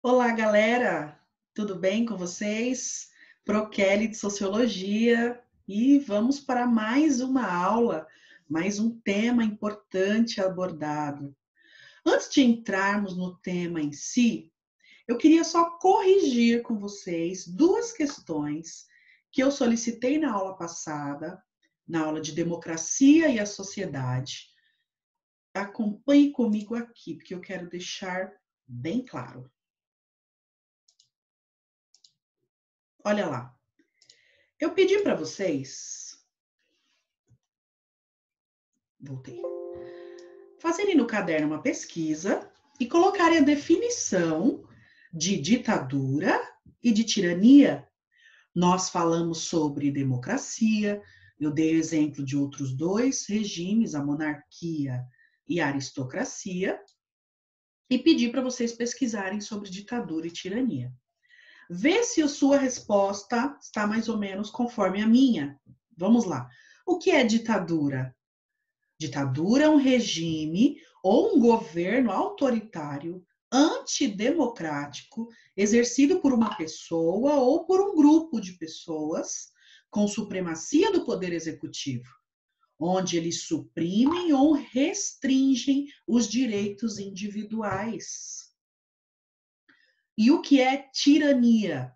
Olá, galera! Tudo bem com vocês? Kelly de Sociologia e vamos para mais uma aula, mais um tema importante abordado. Antes de entrarmos no tema em si, eu queria só corrigir com vocês duas questões que eu solicitei na aula passada, na aula de Democracia e a Sociedade. Acompanhe comigo aqui, porque eu quero deixar bem claro. Olha lá. Eu pedi para vocês, voltei, fazerem no caderno uma pesquisa e colocarem a definição de ditadura e de tirania. Nós falamos sobre democracia, eu dei exemplo de outros dois regimes, a monarquia e a aristocracia, e pedi para vocês pesquisarem sobre ditadura e tirania. Vê se a sua resposta está mais ou menos conforme a minha. Vamos lá. O que é ditadura? Ditadura é um regime ou um governo autoritário, antidemocrático, exercido por uma pessoa ou por um grupo de pessoas, com supremacia do poder executivo, onde eles suprimem ou restringem os direitos individuais. E o que é tirania?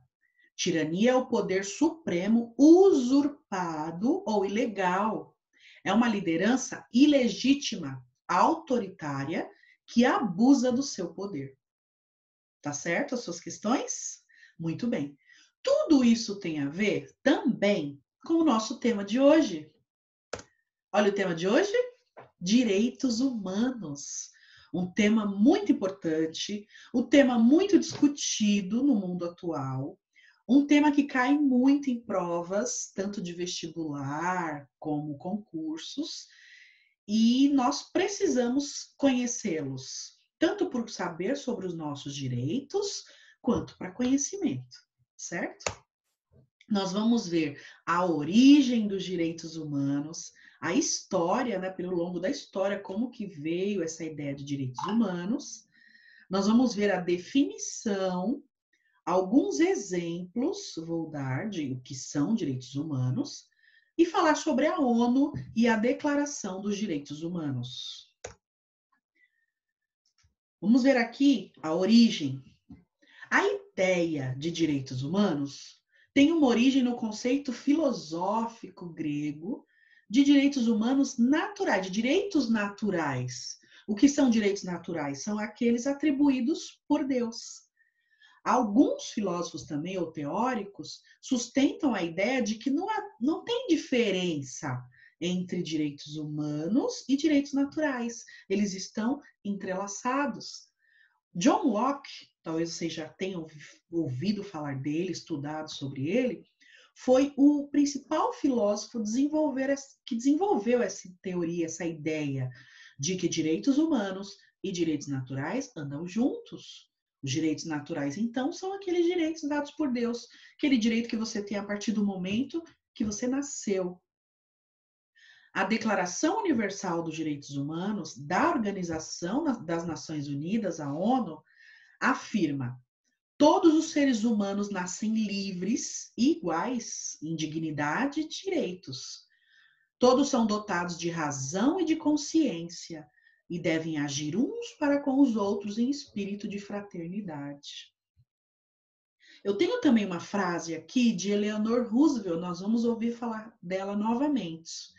Tirania é o poder supremo usurpado ou ilegal. É uma liderança ilegítima, autoritária, que abusa do seu poder. Tá certo as suas questões? Muito bem. Tudo isso tem a ver também com o nosso tema de hoje. Olha o tema de hoje: direitos humanos. Um tema muito importante, um tema muito discutido no mundo atual, um tema que cai muito em provas, tanto de vestibular como concursos, e nós precisamos conhecê-los, tanto por saber sobre os nossos direitos, quanto para conhecimento, certo? Nós vamos ver a origem dos direitos humanos, a história, né, pelo longo da história, como que veio essa ideia de direitos humanos. Nós vamos ver a definição, alguns exemplos, vou dar de o que são direitos humanos, e falar sobre a ONU e a Declaração dos Direitos Humanos. Vamos ver aqui a origem. A ideia de direitos humanos tem uma origem no conceito filosófico grego de direitos humanos naturais, de direitos naturais. O que são direitos naturais? São aqueles atribuídos por Deus. Alguns filósofos também, ou teóricos, sustentam a ideia de que não tem diferença entre direitos humanos e direitos naturais. Eles estão entrelaçados. John Locke, talvez você já tenha ouvido falar dele, estudado sobre ele, foi o principal filósofo que desenvolveu essa teoria, essa ideia de que direitos humanos e direitos naturais andam juntos. Os direitos naturais, então, são aqueles direitos dados por Deus, aquele direito que você tem a partir do momento que você nasceu. A Declaração Universal dos Direitos Humanos da Organização das Nações Unidas, a ONU, afirma: todos os seres humanos nascem livres e iguais em dignidade e direitos. Todos são dotados de razão e de consciência e devem agir uns para com os outros em espírito de fraternidade. Eu tenho também uma frase aqui de Eleanor Roosevelt, nós vamos ouvir falar dela novamente.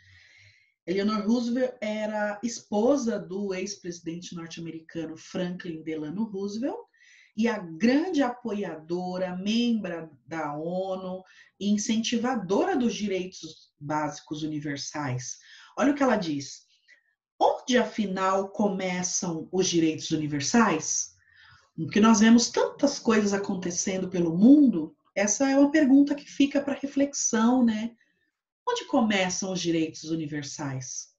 Eleanor Roosevelt era esposa do ex-presidente norte-americano Franklin Delano Roosevelt e a grande apoiadora, membra da ONU e incentivadora dos direitos básicos universais. Olha o que ela diz: onde afinal começam os direitos universais? Porque nós vemos tantas coisas acontecendo pelo mundo, essa é uma pergunta que fica para reflexão, né? Onde começam os direitos universais?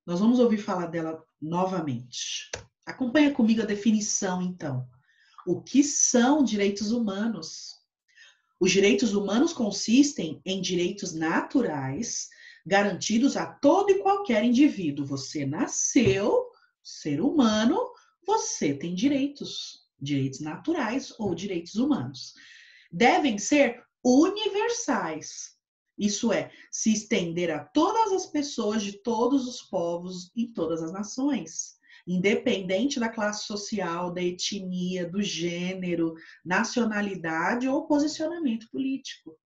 Nós vamos ouvir falar dela novamente. Acompanha comigo a definição, então. O que são direitos humanos? Os direitos humanos consistem em direitos naturais garantidos a todo e qualquer indivíduo. Você nasceu, ser humano, você tem direitos. direitos naturais ou direitos humanos. Devem ser universais, isso é, se estender a todas as pessoas de todos os povos em todas as nações, independente da classe social, da etnia, do gênero, nacionalidade ou posicionamento político.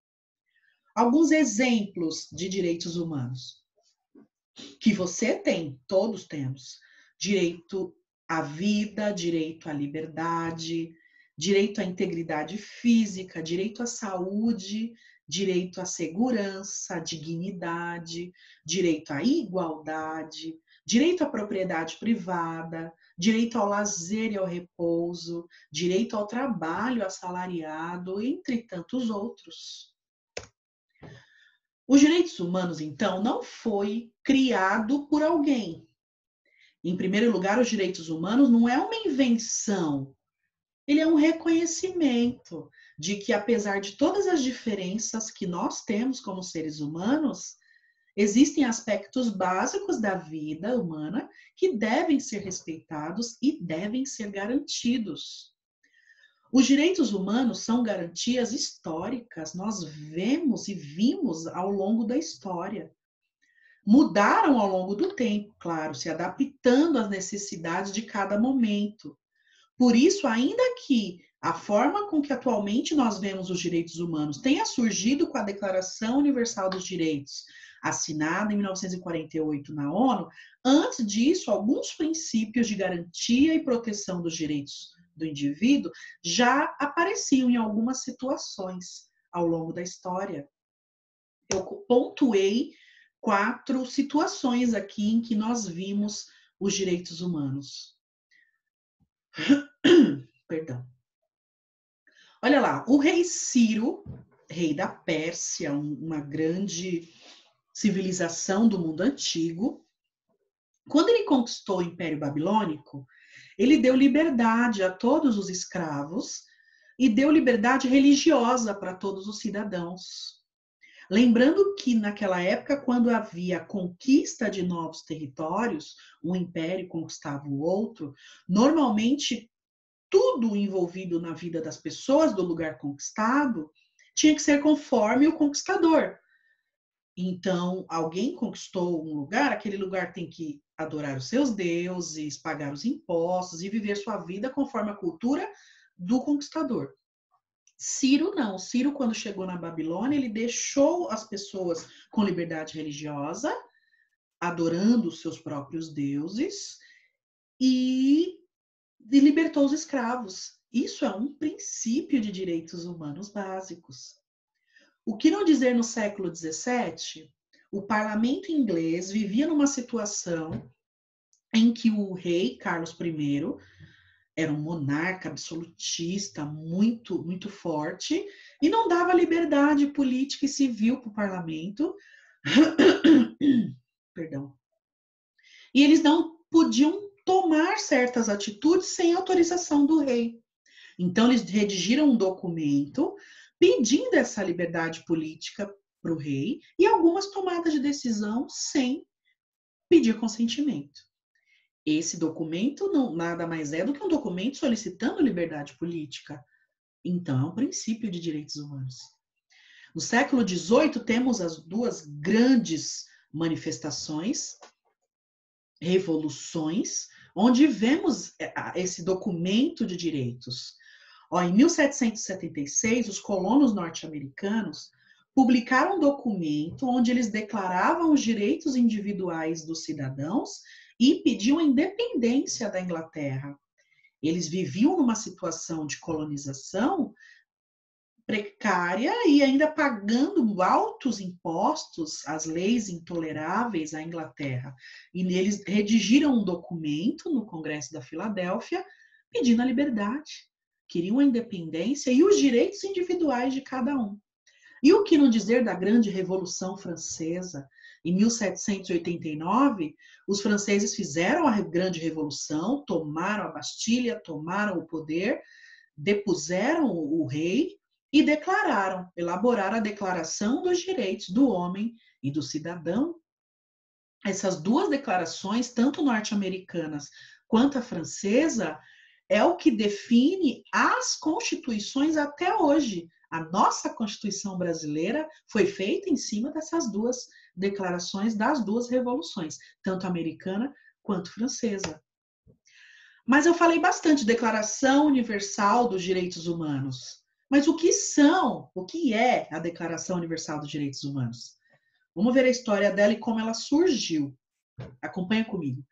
Alguns exemplos de direitos humanos que você tem, todos temos: direito à vida, direito à liberdade, direito à integridade física, direito à saúde, direito à segurança, à dignidade, direito à igualdade, direito à propriedade privada, direito ao lazer e ao repouso, direito ao trabalho assalariado, entre tantos outros. Os direitos humanos, então, não foi criado por alguém. Em primeiro lugar, os direitos humanos não é uma invenção, ele é um reconhecimento de que, apesar de todas as diferenças que nós temos como seres humanos, existem aspectos básicos da vida humana que devem ser respeitados e devem ser garantidos. Os direitos humanos são garantias históricas, nós vemos e vimos ao longo da história. Mudaram ao longo do tempo, claro, se adaptando às necessidades de cada momento. Por isso, ainda que a forma com que atualmente nós vemos os direitos humanos tenha surgido com a Declaração Universal dos Direitos, assinada em 1948 na ONU, antes disso, alguns princípios de garantia e proteção dos direitos do indivíduo já apareciam em algumas situações ao longo da história. Eu pontuei 4 situações aqui em que nós vimos os direitos humanos. Perdão. Olha lá, o rei Ciro, rei da Pérsia, uma grande civilização do mundo antigo, quando ele conquistou o Império Babilônico, ele deu liberdade a todos os escravos e deu liberdade religiosa para todos os cidadãos. Lembrando que naquela época, quando havia conquista de novos territórios, um império conquistava o outro, normalmente tudo envolvido na vida das pessoas do lugar conquistado tinha que ser conforme o conquistador. Então, alguém conquistou um lugar, aquele lugar tem que adorar os seus deuses, pagar os impostos e viver sua vida conforme a cultura do conquistador. Ciro não. Ciro, quando chegou na Babilônia, ele deixou as pessoas com liberdade religiosa, adorando os seus próprios deuses, e libertou os escravos. Isso é um princípio de direitos humanos básicos. O que não dizer no século XVII, o parlamento inglês vivia numa situação em que o rei Carlos I era um monarca absolutista, muito, muito forte, e não dava liberdade política e civil para o parlamento. Perdão. E eles não podiam tomar certas atitudes sem autorização do rei. Então, eles redigiram um documento pedindo essa liberdade política para o rei e algumas tomadas de decisão sem pedir consentimento. Esse documento não nada mais é do que um documento solicitando liberdade política. Então, é um princípio de direitos humanos. No século XVIII, temos as 2 grandes manifestações, revoluções, onde vemos esse documento de direitos. Em 1776, os colonos norte-americanos publicaram um documento onde eles declaravam os direitos individuais dos cidadãos e pediam a independência da Inglaterra. Eles viviam numa situação de colonização precária e ainda pagando altos impostos, as leis intoleráveis à Inglaterra. E eles redigiram um documento no Congresso da Filadélfia pedindo a liberdade. Queriam a independência e os direitos individuais de cada um. E o que não dizer da grande Revolução Francesa? Em 1789, os franceses fizeram a grande revolução, tomaram a Bastilha, tomaram o poder, depuseram o rei e declararam, elaboraram a Declaração dos Direitos do Homem e do Cidadão. Essas 2 declarações, tanto norte-americanas quanto a francesa, é o que define as constituições até hoje. A nossa Constituição brasileira foi feita em cima dessas duas declarações das duas revoluções, tanto americana quanto francesa. Mas eu falei bastante Declaração Universal dos Direitos Humanos. Mas o que é a Declaração Universal dos Direitos Humanos? Vamos ver a história dela e como ela surgiu. Acompanha comigo.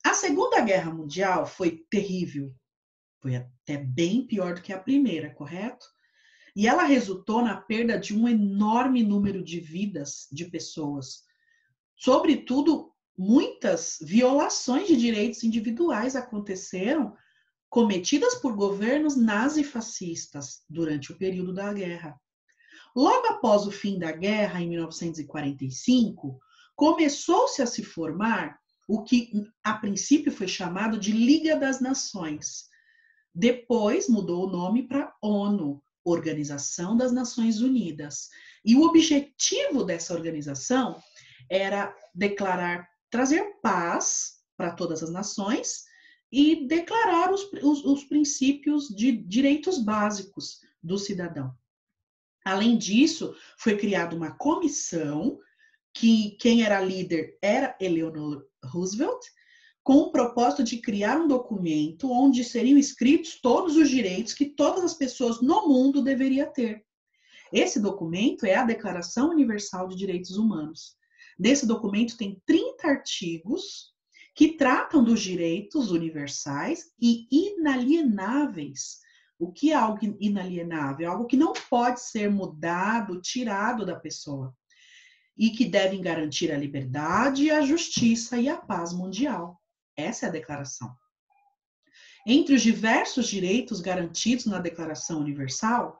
A Segunda Guerra Mundial foi terrível. Foi até bem pior do que a primeira, correto? E ela resultou na perda de um enorme número de vidas de pessoas. Sobretudo, muitas violações de direitos individuais aconteceram, cometidas por governos nazifascistas durante o período da guerra. Logo após o fim da guerra, em 1945, começou-se a se formar o que a princípio foi chamado de Liga das Nações. Depois mudou o nome para ONU, Organização das Nações Unidas. E o objetivo dessa organização era trazer paz para todas as nações e declarar os princípios de direitos básicos do cidadão. Além disso, foi criada uma comissão que quem era líder era Eleanor Roosevelt, com o propósito de criar um documento onde seriam escritos todos os direitos que todas as pessoas no mundo deveriam ter. Esse documento é a Declaração Universal de Direitos Humanos. Nesse documento tem 30 artigos que tratam dos direitos universais e inalienáveis. O que é algo inalienável? É algo que não pode ser mudado, tirado da pessoa. E que devem garantir a liberdade, a justiça e a paz mundial. Essa é a declaração. Entre os diversos direitos garantidos na Declaração Universal,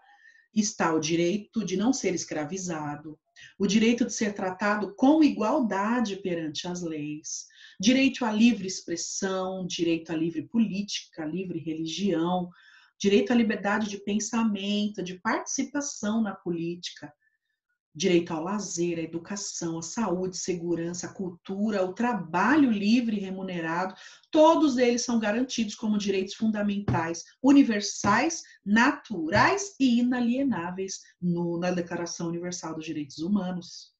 está o direito de não ser escravizado, o direito de ser tratado com igualdade perante as leis, direito à livre expressão, direito à livre política, livre religião, direito à liberdade de pensamento, de participação na política, direito ao lazer, à educação, à saúde, segurança, à cultura, ao trabalho livre e remunerado, todos eles são garantidos como direitos fundamentais, universais, naturais e inalienáveis na Declaração Universal dos Direitos Humanos.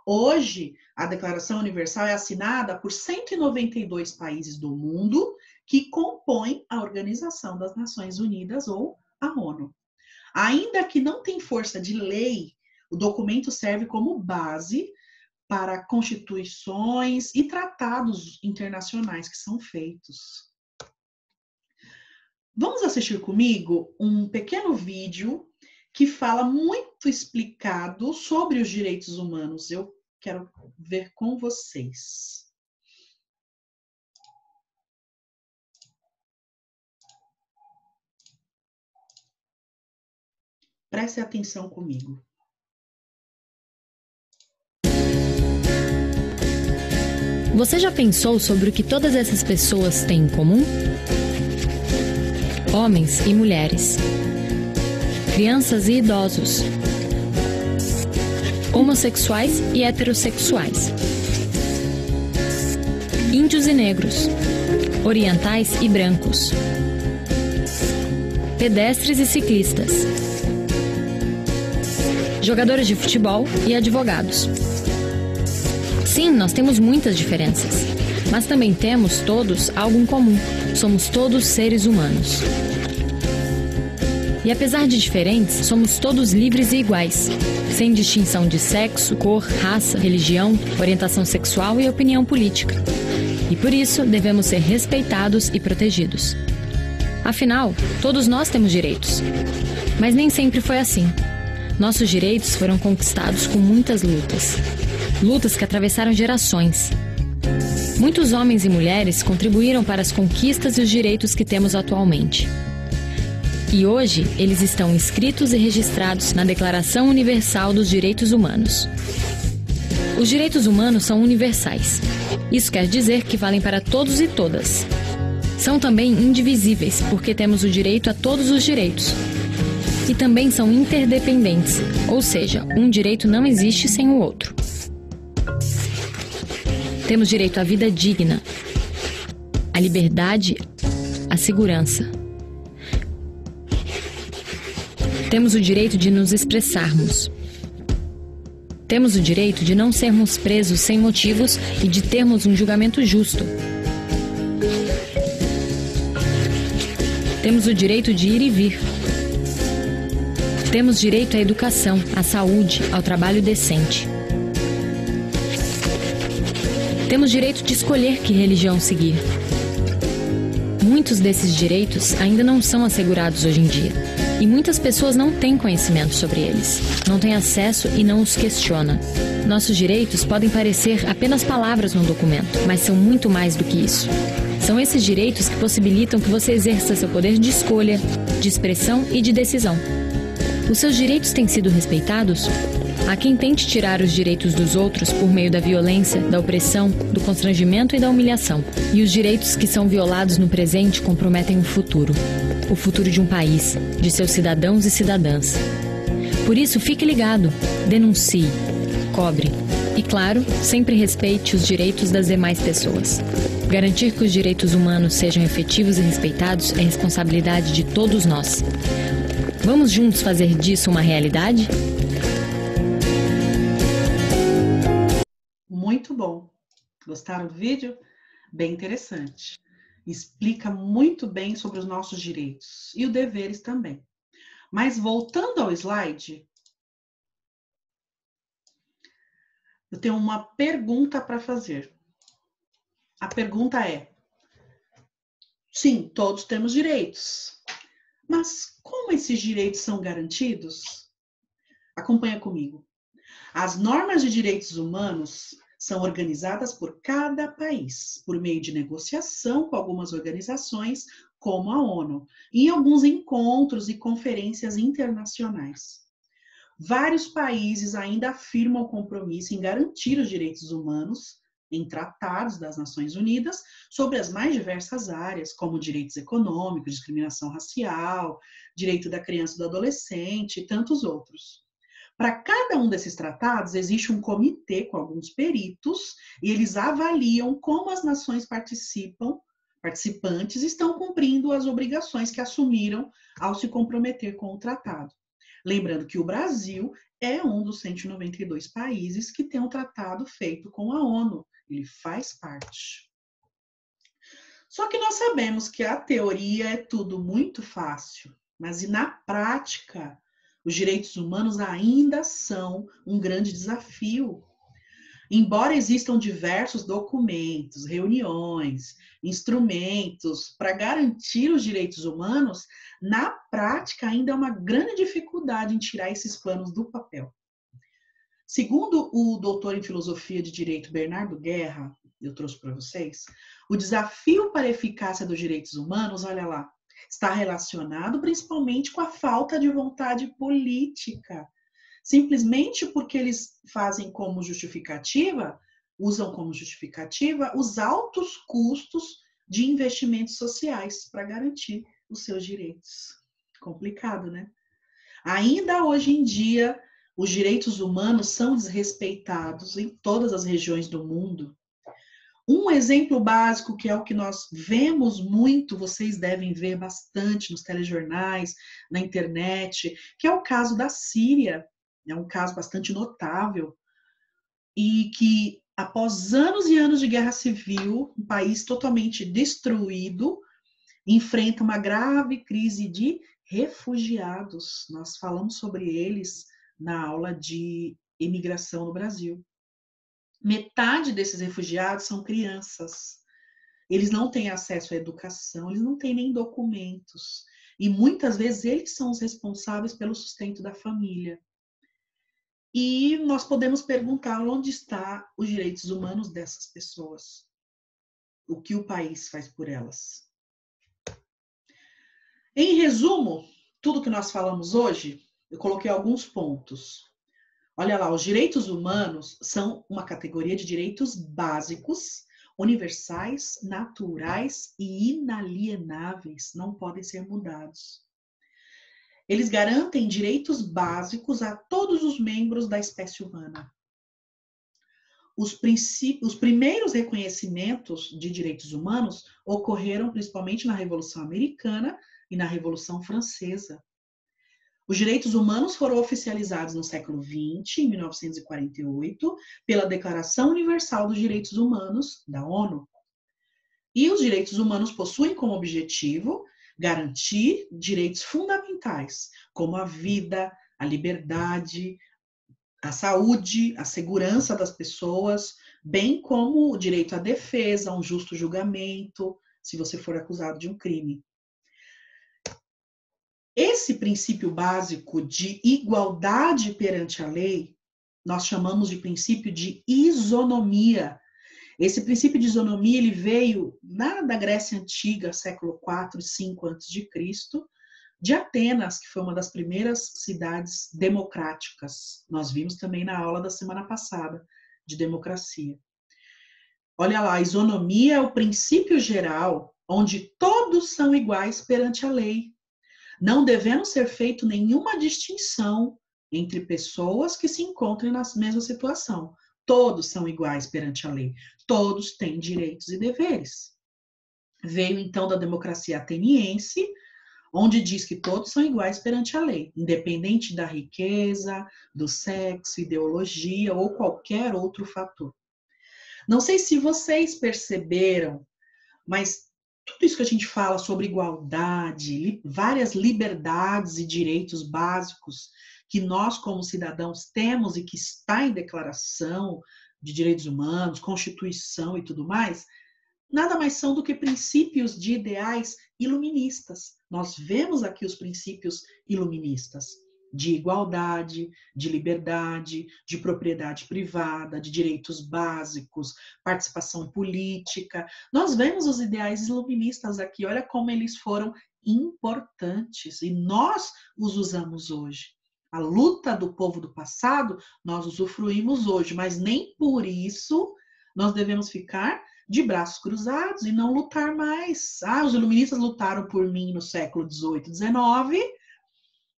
Hoje, a Declaração Universal é assinada por 192 países do mundo que compõem a Organização das Nações Unidas, ou a ONU. Ainda que não tenha força de lei, o documento serve como base para constituições e tratados internacionais que são feitos. Vamos assistir comigo um pequeno vídeo que fala muito explicado sobre os direitos humanos. Eu quero ver com vocês. Preste atenção comigo. Você já pensou sobre o que todas essas pessoas têm em comum? Homens e mulheres, crianças e idosos, homossexuais e heterossexuais, índios e negros, orientais e brancos, pedestres e ciclistas, jogadores de futebol e advogados. Sim, nós temos muitas diferenças, mas também temos todos algo em comum. Somos todos seres humanos. E apesar de diferentes, somos todos livres e iguais, sem distinção de sexo, cor, raça, religião, orientação sexual e opinião política. E por isso devemos ser respeitados e protegidos. Afinal, todos nós temos direitos. Mas nem sempre foi assim. Nossos direitos foram conquistados com muitas lutas. Lutas que atravessaram gerações. Muitos homens e mulheres contribuíram para as conquistas e os direitos que temos atualmente. E hoje, eles estão inscritos e registrados na Declaração Universal dos Direitos Humanos. Os direitos humanos são universais. Isso quer dizer que valem para todos e todas. São também indivisíveis, porque temos o direito a todos os direitos. E também são interdependentes, ou seja, um direito não existe sem o outro. Temos direito à vida digna, à liberdade, à a segurança. Temos o direito de nos expressarmos. Temos o direito de não sermos presos sem motivos e de termos um julgamento justo. Temos o direito de ir e vir. Temos direito à educação, à saúde, ao trabalho decente. Temos direito de escolher que religião seguir. Muitos desses direitos ainda não são assegurados hoje em dia. E muitas pessoas não têm conhecimento sobre eles, não têm acesso e não os questiona. Nossos direitos podem parecer apenas palavras num documento, mas são muito mais do que isso. São esses direitos que possibilitam que você exerça seu poder de escolha, de expressão e de decisão. Os seus direitos têm sido respeitados? Há quem tente tirar os direitos dos outros por meio da violência, da opressão, do constrangimento e da humilhação. E os direitos que são violados no presente comprometem o futuro de um país, de seus cidadãos e cidadãs. Por isso, fique ligado, denuncie, cobre e, claro, sempre respeite os direitos das demais pessoas. Garantir que os direitos humanos sejam efetivos e respeitados é responsabilidade de todos nós. Vamos juntos fazer disso uma realidade? Muito bom. Gostaram do vídeo? Bem interessante. Explica muito bem sobre os nossos direitos e os deveres também. Mas voltando ao slide, eu tenho uma pergunta para fazer. A pergunta é: sim, todos temos direitos, mas como esses direitos são garantidos? Acompanha comigo. As normas de direitos humanos são organizadas por cada país, por meio de negociação com algumas organizações, como a ONU, e em alguns encontros e conferências internacionais. Vários países ainda afirmam o compromisso em garantir os direitos humanos em tratados das Nações Unidas sobre as mais diversas áreas, como direitos econômicos, discriminação racial, direito da criança e do adolescente e tantos outros. Para cada um desses tratados, existe um comitê com alguns peritos e eles avaliam como as nações participantes estão cumprindo as obrigações que assumiram ao se comprometer com o tratado. Lembrando que o Brasil é um dos 192 países que tem um tratado feito com a ONU. Ele faz parte. Só que nós sabemos que a teoria é tudo muito fácil, mas e na prática, os direitos humanos ainda são um grande desafio. Embora existam diversos documentos, reuniões, instrumentos para garantir os direitos humanos, na prática ainda é uma grande dificuldade em tirar esses planos do papel. Segundo o doutor em filosofia de direito Bernardo Guerra, eu trouxe para vocês, o desafio para a eficácia dos direitos humanos, olha lá, está relacionado principalmente com a falta de vontade política. Simplesmente porque eles fazem como justificativa, usam como justificativa os altos custos de investimentos sociais para garantir os seus direitos. Complicado, né? Ainda hoje em dia, os direitos humanos são desrespeitados em todas as regiões do mundo. Um exemplo básico, que é o que nós vemos muito, vocês devem ver bastante nos telejornais, na internet, que é o caso da Síria. É um caso bastante notável e que, após anos e anos de guerra civil, um país totalmente destruído, enfrenta uma grave crise de refugiados. Nós falamos sobre eles na aula de imigração no Brasil. Metade desses refugiados são crianças. Eles não têm acesso à educação, eles não têm nem documentos. E muitas vezes eles são os responsáveis pelo sustento da família. E nós podemos perguntar onde estão os direitos humanos dessas pessoas. O que o país faz por elas. Em resumo, tudo que nós falamos hoje, eu coloquei alguns pontos. Olha lá, os direitos humanos são uma categoria de direitos básicos, universais, naturais e inalienáveis, não podem ser mudados. Eles garantem direitos básicos a todos os membros da espécie humana. os primeiros reconhecimentos de direitos humanos ocorreram principalmente na Revolução Americana e na Revolução Francesa. Os direitos humanos foram oficializados no século XX, em 1948, pela Declaração Universal dos Direitos Humanos da ONU. E os direitos humanos possuem como objetivo garantir direitos fundamentais, como a vida, a liberdade, a saúde, a segurança das pessoas, bem como o direito à defesa, a um justo julgamento, se você for acusado de um crime. Esse princípio básico de igualdade perante a lei, nós chamamos de princípio de isonomia. Esse princípio de isonomia ele veio da Grécia Antiga, século IV e V a.C., de Atenas, que foi uma das primeiras cidades democráticas. Nós vimos também na aula da semana passada, de democracia. Olha lá, a isonomia é o princípio geral, onde todos são iguais perante a lei, não devendo ser feita nenhuma distinção entre pessoas que se encontrem na mesma situação. Todos são iguais perante a lei, todos têm direitos e deveres. Veio então da democracia ateniense, onde diz que todos são iguais perante a lei, independente da riqueza, do sexo, ideologia ou qualquer outro fator. Não sei se vocês perceberam, mas tudo isso que a gente fala sobre igualdade, várias liberdades e direitos básicos que nós, como cidadãos, temos e que está em declaração de direitos humanos, Constituição e tudo mais, nada mais são do que princípios de ideais iluministas. Nós vemos aqui os princípios iluministas de igualdade, de liberdade, de propriedade privada, de direitos básicos, participação política. Nós vemos os ideais iluministas aqui, olha como eles foram importantes e nós os usamos hoje. A luta do povo do passado, nós usufruímos hoje, mas nem por isso nós devemos ficar de braços cruzados e não lutar mais. Os iluministas lutaram por mim no século XVIII, XIX,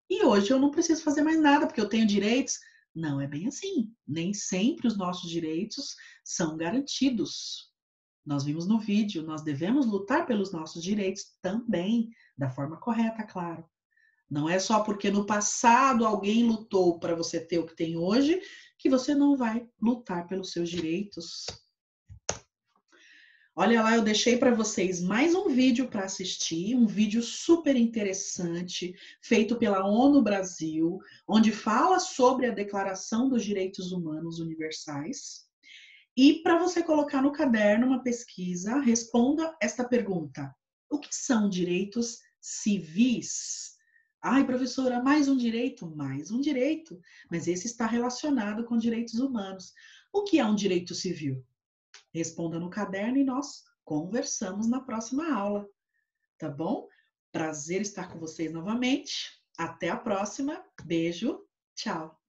e hoje eu não preciso fazer mais nada, porque eu tenho direitos. Não é bem assim. Nem sempre os nossos direitos são garantidos. Nós vimos no vídeo, nós devemos lutar pelos nossos direitos também, da forma correta, claro. Não é só porque no passado alguém lutou para você ter o que tem hoje, que você não vai lutar pelos seus direitos. Olha lá, eu deixei para vocês mais um vídeo para assistir, um vídeo super interessante, feito pela ONU Brasil, onde fala sobre a Declaração dos Direitos Humanos Universais. E para você colocar no caderno uma pesquisa, responda esta pergunta: o que são direitos civis? Ai, professora, mais um direito? Mais um direito, mas esse está relacionado com direitos humanos. O que é um direito civil? Responda no caderno e nós conversamos na próxima aula, tá bom? Prazer estar com vocês novamente. Até a próxima. Beijo. Tchau.